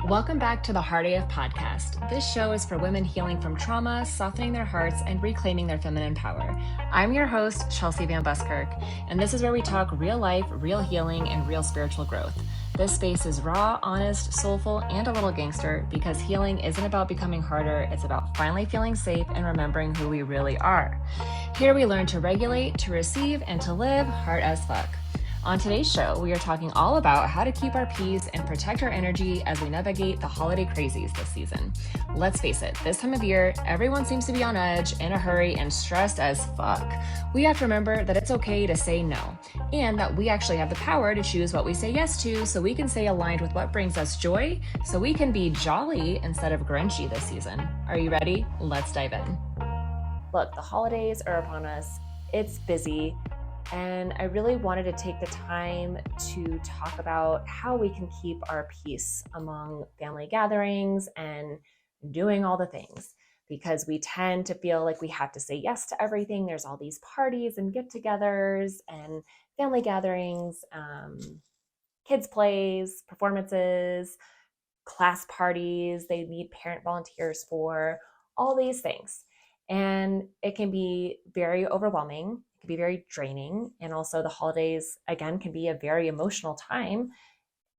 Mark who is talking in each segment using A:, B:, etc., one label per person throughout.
A: Welcome back to the Heart AF podcast. This show is for women healing from trauma, softening their hearts, and reclaiming their feminine power. I'm your host, Chelsea Van Buskirk, and this is where we talk real life, real healing, and real spiritual growth. This space is raw, honest, soulful, and a little gangster because healing isn't about becoming harder, it's about finally feeling safe and remembering who we really are. Here we learn to regulate, to receive, and to live heart as fuck. On today's show, we are talking all about how to keep our peace and protect our energy as we navigate the holiday crazies this season. Let's face it, this time of year, everyone seems to be on edge, in a hurry, and stressed as fuck. We have to remember that it's okay to say no, and that we actually have the power to choose what we say yes to so we can stay aligned with what brings us joy, so we can be jolly instead of grinchy this season. Are you ready? Let's dive in. Look, the holidays are upon us. It's busy. And I really wanted to take the time to talk about how we can keep our peace among family gatherings and doing all the things, because we tend to feel like we have to say yes to everything. There's all these parties and get-togethers and family gatherings, kids' plays, performances, class parties they need parent volunteers for, all these things. And it can be very overwhelming. It can be very draining. And also the holidays, again, can be a very emotional time,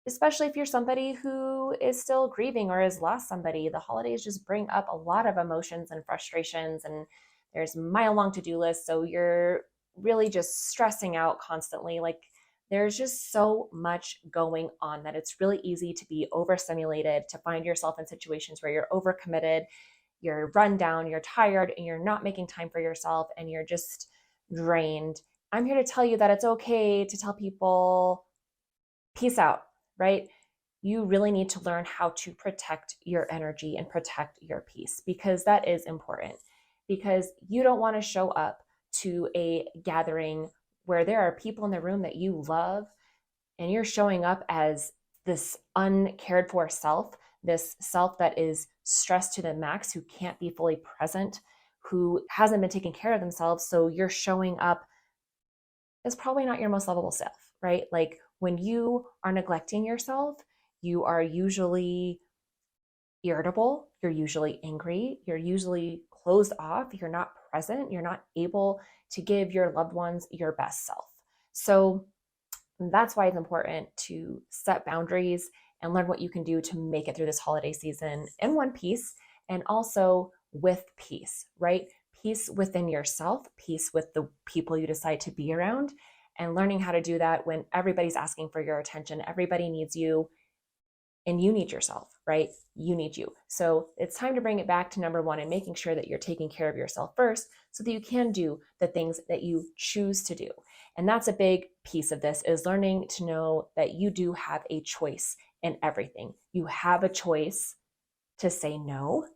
A: especially if you're somebody who is still grieving or has lost somebody. The holidays just bring up a lot of emotions and frustrations, and there's mile-long to-do lists. So you're really just stressing out constantly. Like, there's just so much going on that it's really easy to be overstimulated, to find yourself in situations where you're overcommitted, you're run down, you're tired, and you're not making time for yourself, and you're just drained. I'm here to tell you that it's okay to tell people, peace out, right? You really need to learn how to protect your energy and protect your peace, because that is important. Because you don't want to show up to a gathering where there are people in the room that you love, and you're showing up as this uncared for self, this self that is stressed to the max, who can't be fully present, who hasn't been taking care of themselves. So you're showing up as probably not your most lovable self, right? Like, when you are neglecting yourself, you are usually irritable, you're usually angry, you're usually closed off, you're not present, you're not able to give your loved ones your best self. So that's why it's important to set boundaries and learn what you can do to make it through this holiday season in one piece, and also with peace, right? Peace within yourself, peace with the people you decide to be around, and learning how to do that when everybody's asking for your attention. Everybody needs you, and you need yourself, right? You need you. So it's time to bring it back to number one and making sure that you're taking care of yourself first so that you can do the things that you choose to do. And that's a big piece of this, is learning to know that you do have a choice in everything. You have a choice to say no.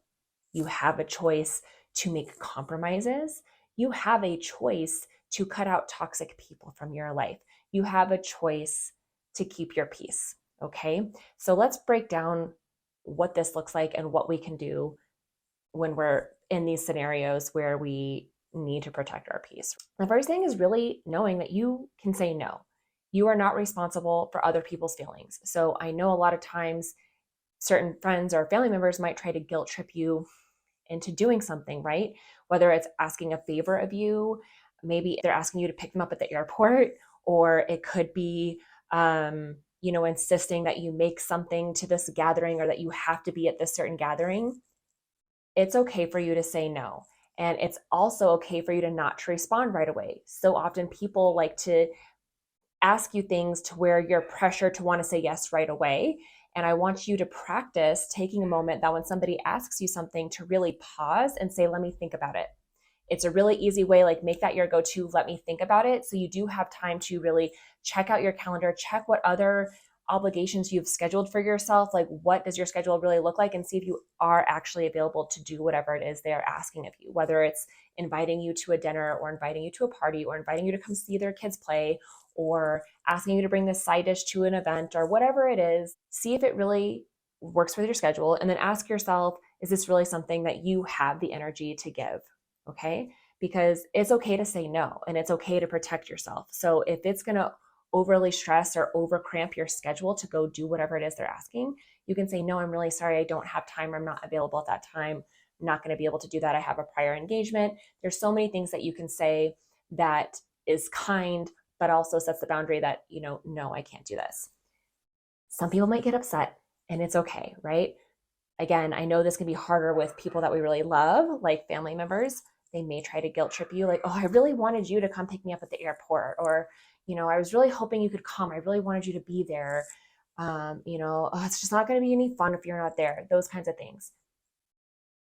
A: You have a choice to make compromises. You have a choice to cut out toxic people from your life. You have a choice to keep your peace. Okay, so let's break down what this looks like and what we can do when we're in these scenarios where we need to protect our peace. The first thing is really knowing that you can say no. You are not responsible for other people's feelings. So I know a lot of times certain friends or family members might try to guilt trip you into doing something, right? Whether it's asking a favor of you, maybe they're asking you to pick them up at the airport, or it could be, insisting that you make something to this gathering, or that you have to be at this certain gathering. It's okay for you to say no. And it's also okay for you to not to respond right away. So often people like to ask you things to where you're pressured to want to say yes right away. And I want you to practice taking a moment that when somebody asks you something, to really pause and say, let me think about it. It's a really easy way, like, make that your go-to, let me think about it. So you do have time to really check out your calendar, check what other obligations you've scheduled for yourself. Like, what does your schedule really look like? And see if you are actually available to do whatever it is they are asking of you, whether it's inviting you to a dinner, or inviting you to a party, or inviting you to come see their kids play, or asking you to bring this side dish to an event, or whatever it is. See if it really works with your schedule, and then ask yourself, is this really something that you have the energy to give? Okay? Because it's okay to say no, and it's okay to protect yourself. So if it's going to overly stress or over cramp your schedule to go do whatever it is they're asking, you can say, no, I'm really sorry. I don't have time. I'm not available at that time. I'm not going to be able to do that. I have a prior engagement. There's so many things that you can say that is kind, but also sets the boundary that, no, I can't do this. Some people might get upset and it's okay, right? Again, I know this can be harder with people that we really love, like family members. They may try to guilt trip you, like, oh, I really wanted you to come pick me up at the airport. Or, I was really hoping you could come. I really wanted you to be there. Oh, it's just not going to be any fun if you're not there. Those kinds of things.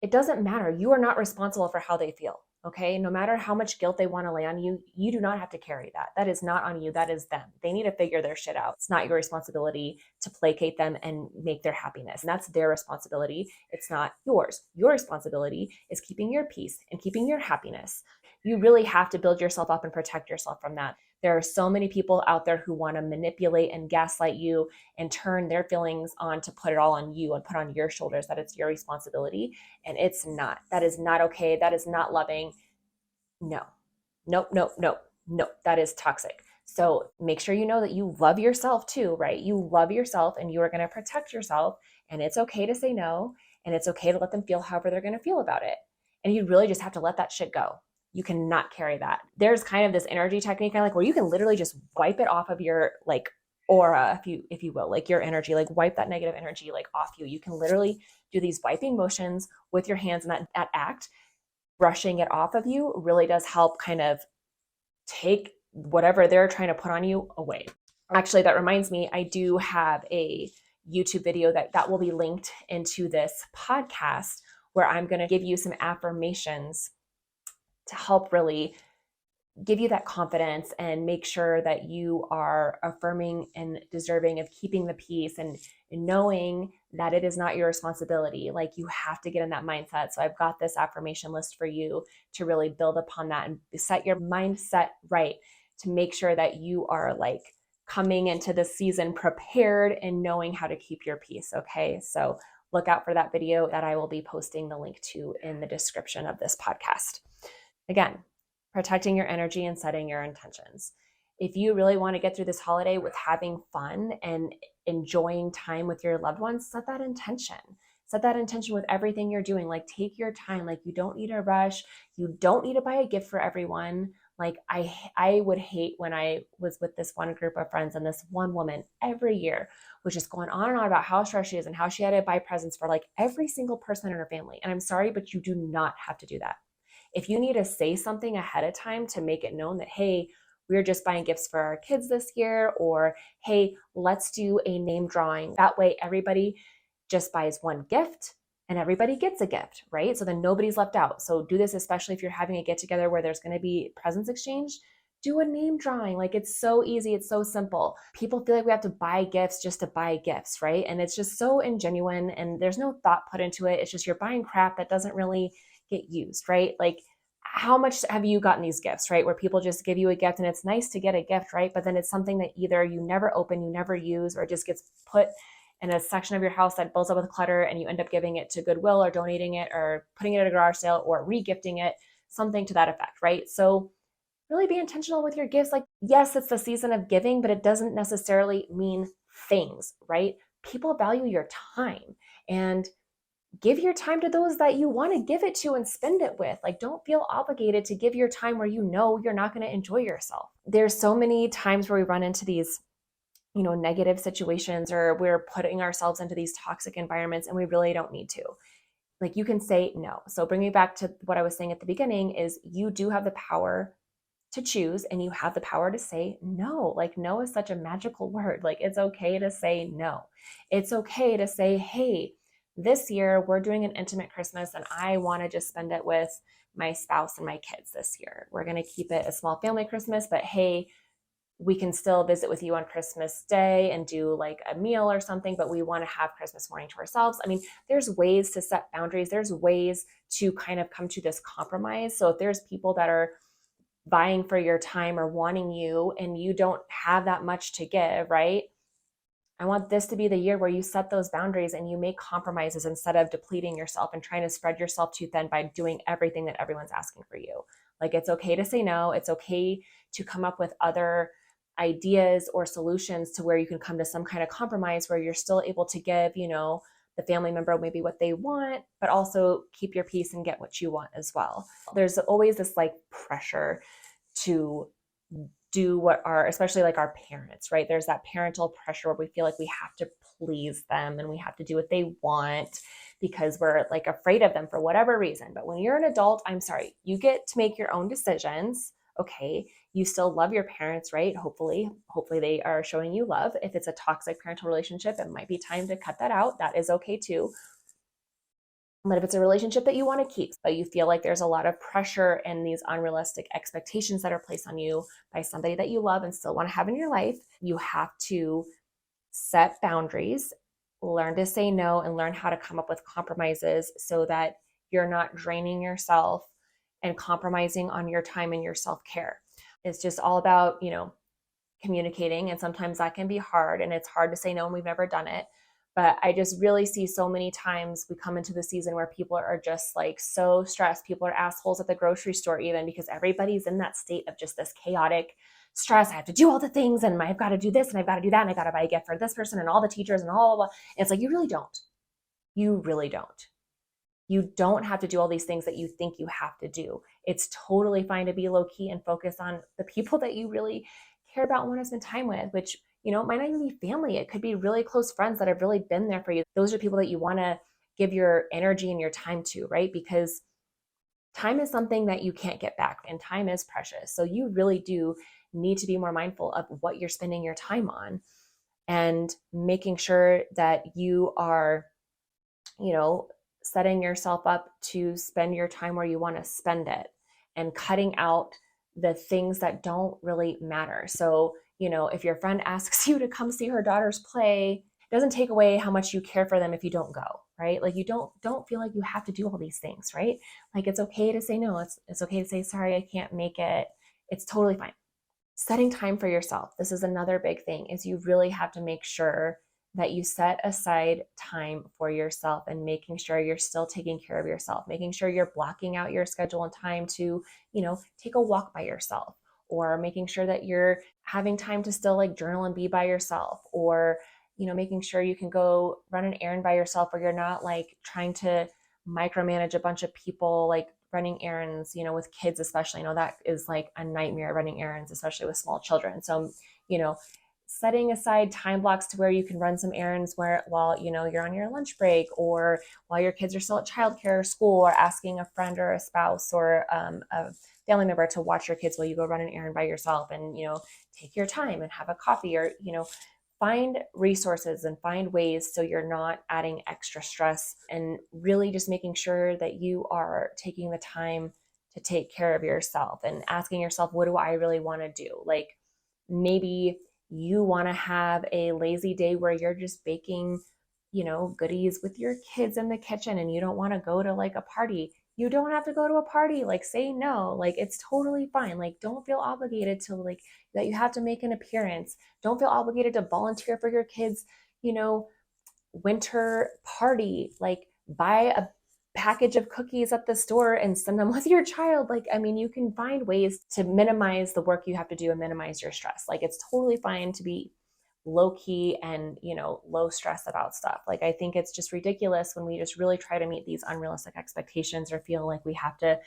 A: It doesn't matter. You are not responsible for how they feel. Okay. No matter how much guilt they want to lay on you, you do not have to carry that. That is not on you. That is them. They need to figure their shit out. It's not your responsibility to placate them and make their happiness. And that's their responsibility. It's not yours. Your responsibility is keeping your peace and keeping your happiness. You really have to build yourself up and protect yourself from that. There are so many people out there who want to manipulate and gaslight you and turn their feelings on to put it all on you and put on your shoulders that it's your responsibility. And it's not. That is not okay. That is not loving. No. Nope. That is toxic. So make sure you know that you love yourself too, right? You love yourself and you are going to protect yourself. And it's okay to say no. And it's okay to let them feel however they're going to feel about it. And you really just have to let that shit go. You cannot carry that. There's kind of this energy technique I like where you can literally just wipe it off of your aura, if you will, like your energy, like wipe that negative energy off you. You can literally do these wiping motions with your hands, and that act, brushing it off of you, really does help kind of take whatever they're trying to put on you away. Actually, that reminds me, I do have a YouTube video that will be linked into this podcast where I'm going to give you some affirmations to help really give you that confidence and make sure that you are affirming and deserving of keeping the peace and knowing that it is not your responsibility. Like, you have to get in that mindset. So I've got this affirmation list for you to really build upon that and set your mindset right to make sure that you are coming into the season prepared and knowing how to keep your peace. Okay. So look out for that video that I will be posting the link to in the description of this podcast. Again, protecting your energy and setting your intentions. If you really want to get through this holiday with having fun and enjoying time with your loved ones, set that intention. Set that intention with everything you're doing. Take your time. You don't need to rush. You don't need to buy a gift for everyone. I would hate when I was with this one group of friends and this one woman every year was just going on and on about how stressed she is and how she had to buy presents for every single person in her family. And I'm sorry, but you do not have to do that. If you need to say something ahead of time to make it known that, hey, we're just buying gifts for our kids this year, or hey, let's do a name drawing. That way everybody just buys one gift and everybody gets a gift, right? So then nobody's left out. So do this, especially if you're having a get together where there's going to be presents exchanged. Do a name drawing. It's so easy. It's so simple. People feel like we have to buy gifts just to buy gifts, right? And it's just so ingenuine and there's no thought put into it. It's just you're buying crap that doesn't really get used, right? How much have you gotten these gifts, right? Where people just give you a gift and it's nice to get a gift, right? But then it's something that either you never open, you never use, or it just gets put in a section of your house that builds up with clutter and you end up giving it to Goodwill or donating it or putting it at a garage sale or re-gifting it, something to that effect, right? So really be intentional with your gifts. Yes, it's the season of giving, but it doesn't necessarily mean things, right? People value your time, and give your time to those that you want to give it to and spend it with. Don't feel obligated to give your time where you know you're not going to enjoy yourself. There's so many times where we run into these, negative situations, or we're putting ourselves into these toxic environments and we really don't need to. You can say no. So bring me back to what I was saying at the beginning is you do have the power to choose and you have the power to say no. No is such a magical word. It's okay to say no. It's okay to say, hey, this year we're doing an intimate Christmas and I want to just spend it with my spouse and my kids this year. We're going to keep it a small family Christmas, but hey, we can still visit with you on Christmas Day and do a meal or something, but we want to have Christmas morning to ourselves. I mean, there's ways to set boundaries. There's ways to kind of come to this compromise. So if there's people that are vying for your time or wanting you and you don't have that much to give, right? I want this to be the year where you set those boundaries and you make compromises instead of depleting yourself and trying to spread yourself too thin by doing everything that everyone's asking for you. It's okay to say no. It's okay to come up with other ideas or solutions to where you can come to some kind of compromise where you're still able to give, the family member maybe what they want, but also keep your peace and get what you want as well. There's always this like pressure to do what especially like our parents, right? There's that parental pressure where we feel like we have to please them and we have to do what they want because we're like afraid of them for whatever reason. But when you're an adult, I'm sorry, you get to make your own decisions. Okay. You still love your parents, right? Hopefully they are showing you love. If it's a toxic parental relationship, it might be time to cut that out. That is okay too. But if it's a relationship that you want to keep, but you feel like there's a lot of pressure and these unrealistic expectations that are placed on you by somebody that you love and still want to have in your life, you have to set boundaries, learn to say no, and learn how to come up with compromises so that you're not draining yourself and compromising on your time and your self-care. It's just all about, communicating. And sometimes that can be hard, and it's hard to say no, and we've never done it. But I just really see so many times we come into the season where people are just like so stressed. People are assholes at the grocery store, even because everybody's in that state of just this chaotic stress. I have to do all the things, and I've got to do this, and I've got to do that, and I got to buy a gift for this person and all the teachers and all. And it's like, you really don't. You really don't. You don't have to do all these things that you think you have to do. It's totally fine to be low key and focus on the people that you really care about and want to spend time with, which, it might not even be family. It could be really close friends that have really been there for you. Those are people that you want to give your energy and your time to, right? Because time is something that you can't get back, and time is precious. So you really do need to be more mindful of what you're spending your time on and making sure that you are, setting yourself up to spend your time where you want to spend it and cutting out the things that don't really matter. So, if your friend asks you to come see her daughter's play, it doesn't take away how much you care for them if you don't go, right? Like you don't feel like you have to do all these things, right? Like it's okay to say no. It's okay to say, sorry, I can't make it. It's totally fine. Setting time for yourself. This is another big thing, is you really have to make sure that you set aside time for yourself and making sure you're still taking care of yourself, making sure you're blocking out your schedule and time to, take a walk by yourself, or making sure that you're having time to still like journal and be by yourself, or, making sure you can go run an errand by yourself where you're not like trying to micromanage a bunch of people, like running errands, with kids, especially. That is like a nightmare, running errands, especially with small children. So, setting aside time blocks to where you can run some errands while you're on your lunch break, or while your kids are still at childcare or school, or asking a friend or a spouse or a family member to watch your kids while you go run an errand by yourself, and take your time and have a coffee, or find resources and find ways so you're not adding extra stress, and really just making sure that you are taking the time to take care of yourself and asking yourself, what do I really want to do? Like maybe you want to have a lazy day where you're just baking, goodies with your kids in the kitchen, and you don't want to go to like a party. You don't have to go to a party. Like say no, like it's totally fine. Like don't feel obligated to like that you have to make an appearance. Don't feel obligated to volunteer for your kids, winter party. Like buy a package of cookies at the store and send them with your child. Like, I mean, you can find ways to minimize the work you have to do and minimize your stress. Like, it's totally fine to be low key and, low stress about stuff. Like, I think it's just ridiculous when we just really try to meet these unrealistic expectations, or feel like we have to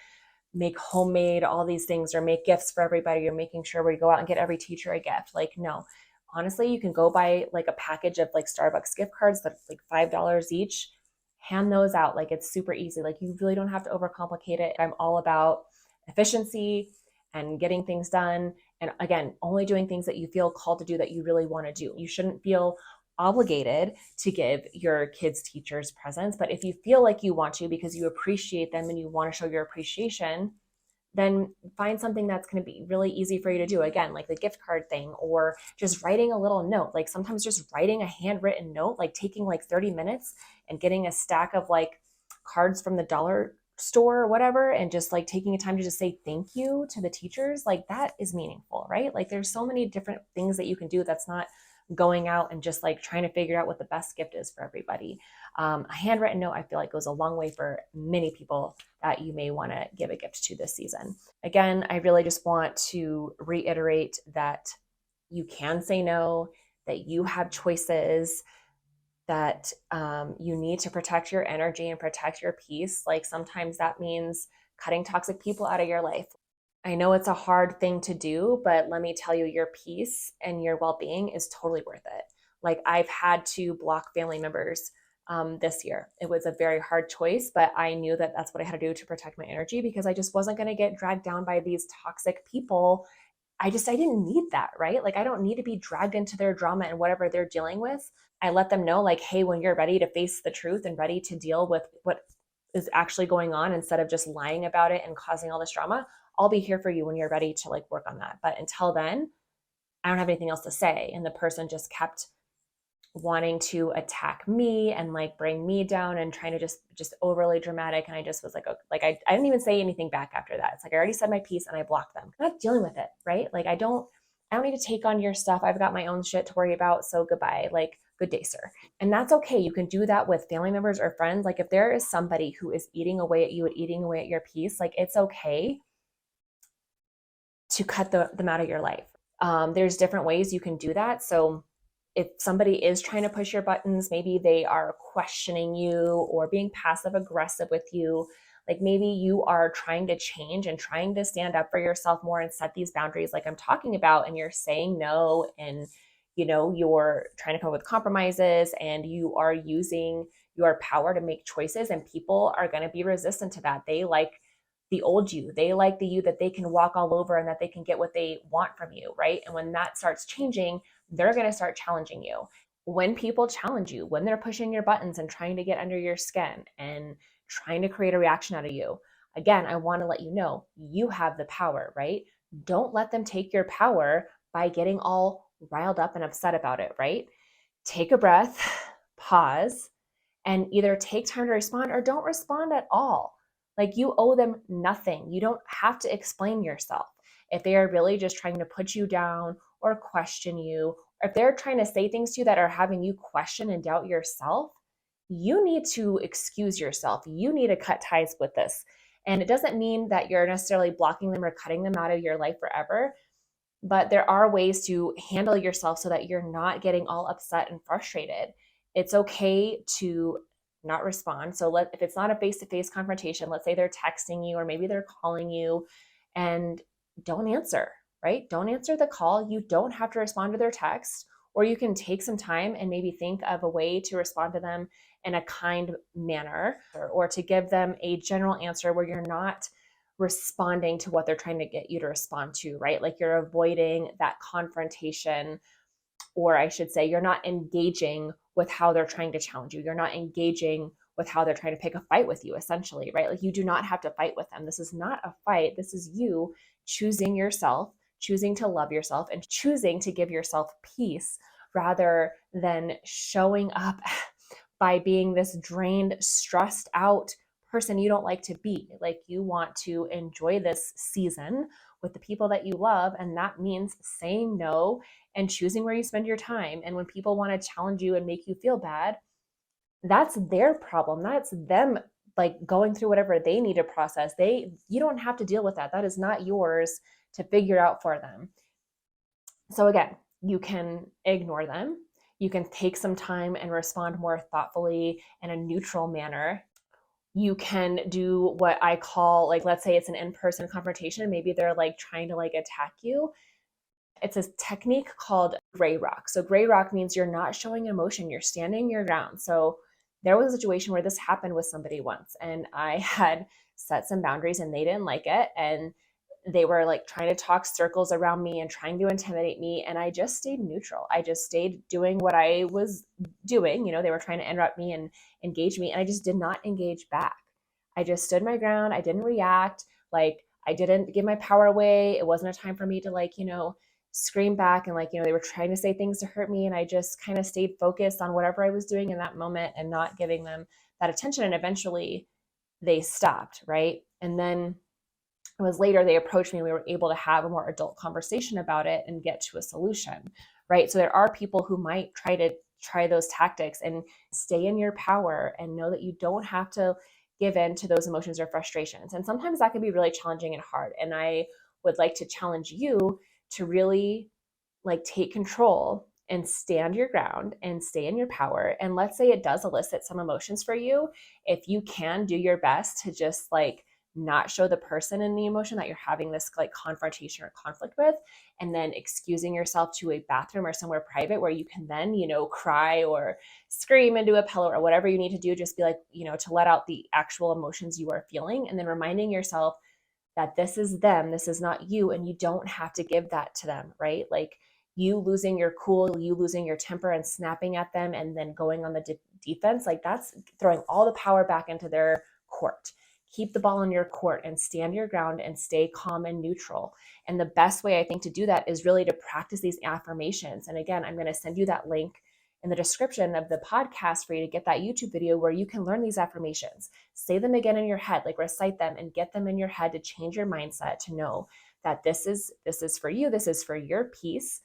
A: make homemade all these things, or make gifts for everybody, or making sure we go out and get every teacher a gift. Like, no, honestly, you can go buy like a package of like Starbucks gift cards that's like $5 each, hand those out. Like it's super easy. Like you really don't have to overcomplicate it. I'm all about efficiency and getting things done. And again, only doing things that you feel called to do, that you really want to do. You shouldn't feel obligated to give your kids' teachers presents. But if you feel like you want to because you appreciate them and you want to show your appreciation, then find something that's going to be really easy for you to do. Again, like the gift card thing, or just writing a little note. Like sometimes just writing a handwritten note, like taking like 30 minutes and getting a stack of like cards from the dollar store or whatever, and just like taking a time to just say thank you to the teachers, like that is meaningful, right? Like there's so many different things that you can do that's not going out and just like trying to figure out what the best gift is for everybody. A handwritten note, I feel like, goes a long way for many people that you may want to give a gift to this season. Again, I really just want to reiterate that you can say no, that you have choices, that you need to protect your energy and protect your peace. Like sometimes that means cutting toxic people out of your life. I know it's a hard thing to do, but let me tell you, your peace and your well being is totally worth it. Like I've had to block family members this year. It was a very hard choice, but I knew that that's what I had to do to protect my energy because I just wasn't going to get dragged down by these toxic people. I didn't need that, right? Like I don't need to be dragged into their drama and whatever they're dealing with. I let them know, like, hey, when you're ready to face the truth and ready to deal with what is actually going on instead of just lying about it and causing all this drama, I'll be here for you when you're ready to like work on that. But until then, I don't have anything else to say. And the person just kept wanting to attack me and like bring me down and trying to just overly dramatic. And I just was like, okay, like I didn't even say anything back after that. It's like I already said my piece and I blocked them. I'm not dealing with it, right? Like I don't need to take on your stuff. I've got my own shit to worry about. So goodbye. Like good day, sir. And that's okay. You can do that with family members or friends. Like if there is somebody who is eating away at you and eating away at your peace, like it's okay to cut them out of your life. There's different ways you can do that. So if somebody is trying to push your buttons, maybe they are questioning you or being passive aggressive with you. Like maybe you are trying to change and trying to stand up for yourself more and set these boundaries like I'm talking about, and you're saying no, and you're trying to come up with compromises, and you are using your power to make choices, and people are going to be resistant to that. They like the old you. They like the you that they can walk all over and that they can get what they want from you, right? And when that starts changing, they're going to start challenging you. When people challenge you, when they're pushing your buttons and trying to get under your skin and trying to create a reaction out of you, again, I want to let you know you have the power, right? Don't let them take your power by getting all riled up and upset about it, right? Take a breath, pause, and either take time to respond or don't respond at all. Like you owe them nothing. You don't have to explain yourself. If they are really just trying to put you down or question you, or if they're trying to say things to you that are having you question and doubt yourself, you need to excuse yourself. You need to cut ties with this. And it doesn't mean that you're necessarily blocking them or cutting them out of your life forever, but there are ways to handle yourself so that you're not getting all upset and frustrated. It's okay to not respond. So if it's not a face-to-face confrontation, let's say they're texting you or maybe they're calling you, and don't answer, right? Don't answer the call. You don't have to respond to their text, or you can take some time and maybe think of a way to respond to them in a kind manner, or to give them a general answer where you're not responding to what they're trying to get you to respond to, right? Like you're avoiding that confrontation, or I should say, you're not engaging with how they're trying to challenge you. You're not engaging with how they're trying to pick a fight with you, essentially, right? Like you do not have to fight with them. This is not a fight. This is you choosing yourself, choosing to love yourself, and choosing to give yourself peace rather than showing up by being this drained, stressed out person you don't like to be. Like you want to enjoy this season with the people that you love, and that means saying no and choosing where you spend your time. And when people want to challenge you and make you feel bad, that's their problem. That's them like going through whatever they need to process. You don't have to deal with that. That is not yours to figure out for them. So again, you can ignore them. You can take some time and respond more thoughtfully in a neutral manner. You can do what I call, like, let's say it's an in-person confrontation. Maybe they're like trying to like attack you. It's a technique called gray rock. So gray rock means you're not showing emotion. You're standing your ground. So there was a situation where this happened with somebody once, and I had set some boundaries and they didn't like it. And they were like trying to talk circles around me and trying to intimidate me. And I just stayed neutral. I just stayed doing what I was doing. They were trying to interrupt me and engage me. And I just did not engage back. I just stood my ground. I didn't react. Like I didn't give my power away. It wasn't a time for me to like, scream back and like, they were trying to say things to hurt me. And I just kind of stayed focused on whatever I was doing in that moment and not giving them that attention. And eventually they stopped. Right. And then it was later they approached me. We were able to have a more adult conversation about it and get to a solution, right? So there are people who might try those tactics, and stay in your power and know that you don't have to give in to those emotions or frustrations. And sometimes that can be really challenging and hard. And I would like to challenge you to really like take control and stand your ground and stay in your power. And let's say it does elicit some emotions for you. If you can do your best to just like not show the person in the emotion that you're having this like confrontation or conflict with, and then excusing yourself to a bathroom or somewhere private where you can then, cry or scream into a pillow or whatever you need to do, just be like, to let out the actual emotions you are feeling. And then reminding yourself that this is them, this is not you, and you don't have to give that to them, right? Like you losing your cool, you losing your temper and snapping at them and then going on the defense, like that's throwing all the power back into their court. Keep the ball in your court and stand your ground and stay calm and neutral. And the best way I think to do that is really to practice these affirmations. And again, I'm going to send you that link in the description of the podcast for you to get that YouTube video where you can learn these affirmations. Say them again in your head, like recite them and get them in your head to change your mindset to know that this is for you, this is for your peace,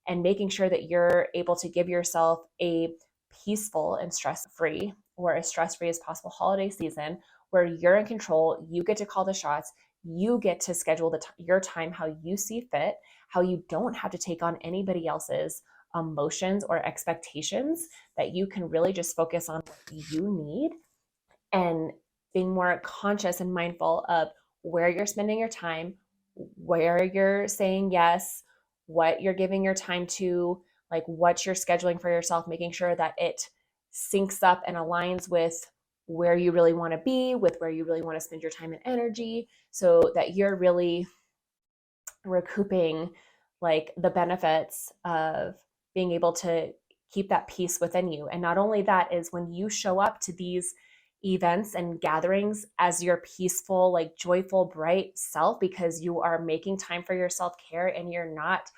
A: and making sure that you're able to give yourself a peaceful and stress-free or as stress-free as possible holiday season where you're in control, you get to call the shots, you get to schedule your time how you see fit, how you don't have to take on anybody else's emotions or expectations, that you can really just focus on what you need and being more conscious and mindful of where you're spending your time, where you're saying yes, what you're giving your time to, like what you're scheduling for yourself, making sure that it syncs up and aligns with where you really want to be, with where you really want to spend your time and energy, so that you're really recouping like the benefits of being able to keep that peace within you. And not only that, is when you show up to these events and gatherings as your peaceful, like joyful, bright self, because you are making time for your self-care and you're not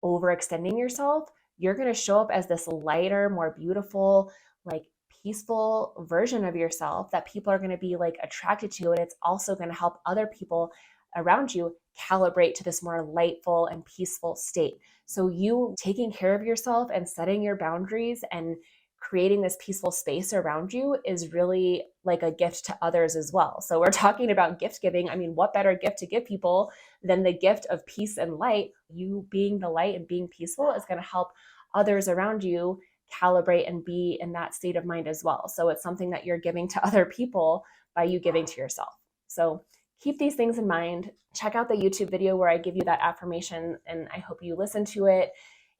A: overextending yourself, you're going to show up as this lighter, more beautiful, like peaceful version of yourself that people are going to be like attracted to. And it's also going to help other people around you calibrate to this more lightful and peaceful state. So you taking care of yourself and setting your boundaries and creating this peaceful space around you is really like a gift to others as well. So we're talking about gift giving. I mean, what better gift to give people than the gift of peace and light? You being the light and being peaceful is going to help others around you calibrate and be in that state of mind as well. So it's something that you're giving to other people by you giving to yourself. So keep these things in mind. Check out the YouTube video where I give you that affirmation, and I hope you listen to it.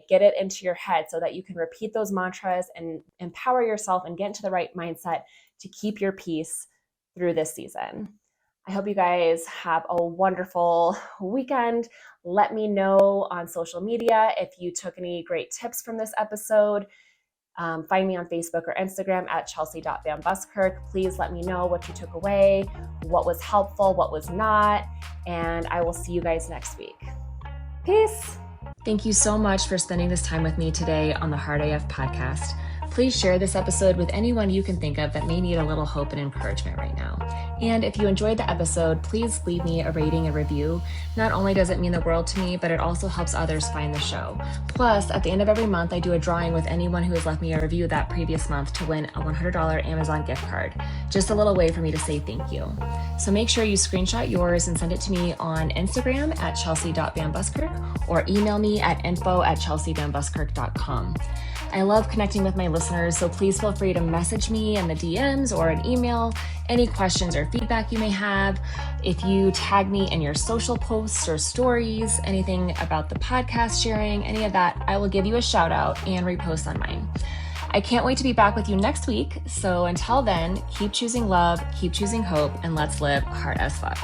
A: Get it into your head so that you can repeat those mantras and empower yourself and get into the right mindset to keep your peace through this season. I hope you guys have a wonderful weekend. Let me know on social media if you took any great tips from this episode. Find me on Facebook or Instagram at chelsea.vanbuskirk. Please let me know what you took away, what was helpful, what was not, and I will see you guys next week. Peace. Thank you so much for spending this time with me today on the Heart AF podcast. Please share this episode with anyone you can think of that may need a little hope and encouragement right now. And if you enjoyed the episode, please leave me a rating and review. Not only does it mean the world to me, but it also helps others find the show. Plus, at the end of every month, I do a drawing with anyone who has left me a review that previous month to win a $100 Amazon gift card. Just a little way for me to say thank you. So make sure you screenshot yours and send it to me on Instagram at chelsea.vanbuskirk or email me at info@chelseavanbuskirk.com. I love connecting with my listeners, so please feel free to message me in the DMs or an email, any questions or feedback you may have. If you tag me in your social posts or stories, anything about the podcast sharing, any of that, I will give you a shout out and repost on mine. I can't wait to be back with you next week. So until then, keep choosing love, keep choosing hope, and let's live hard as fuck.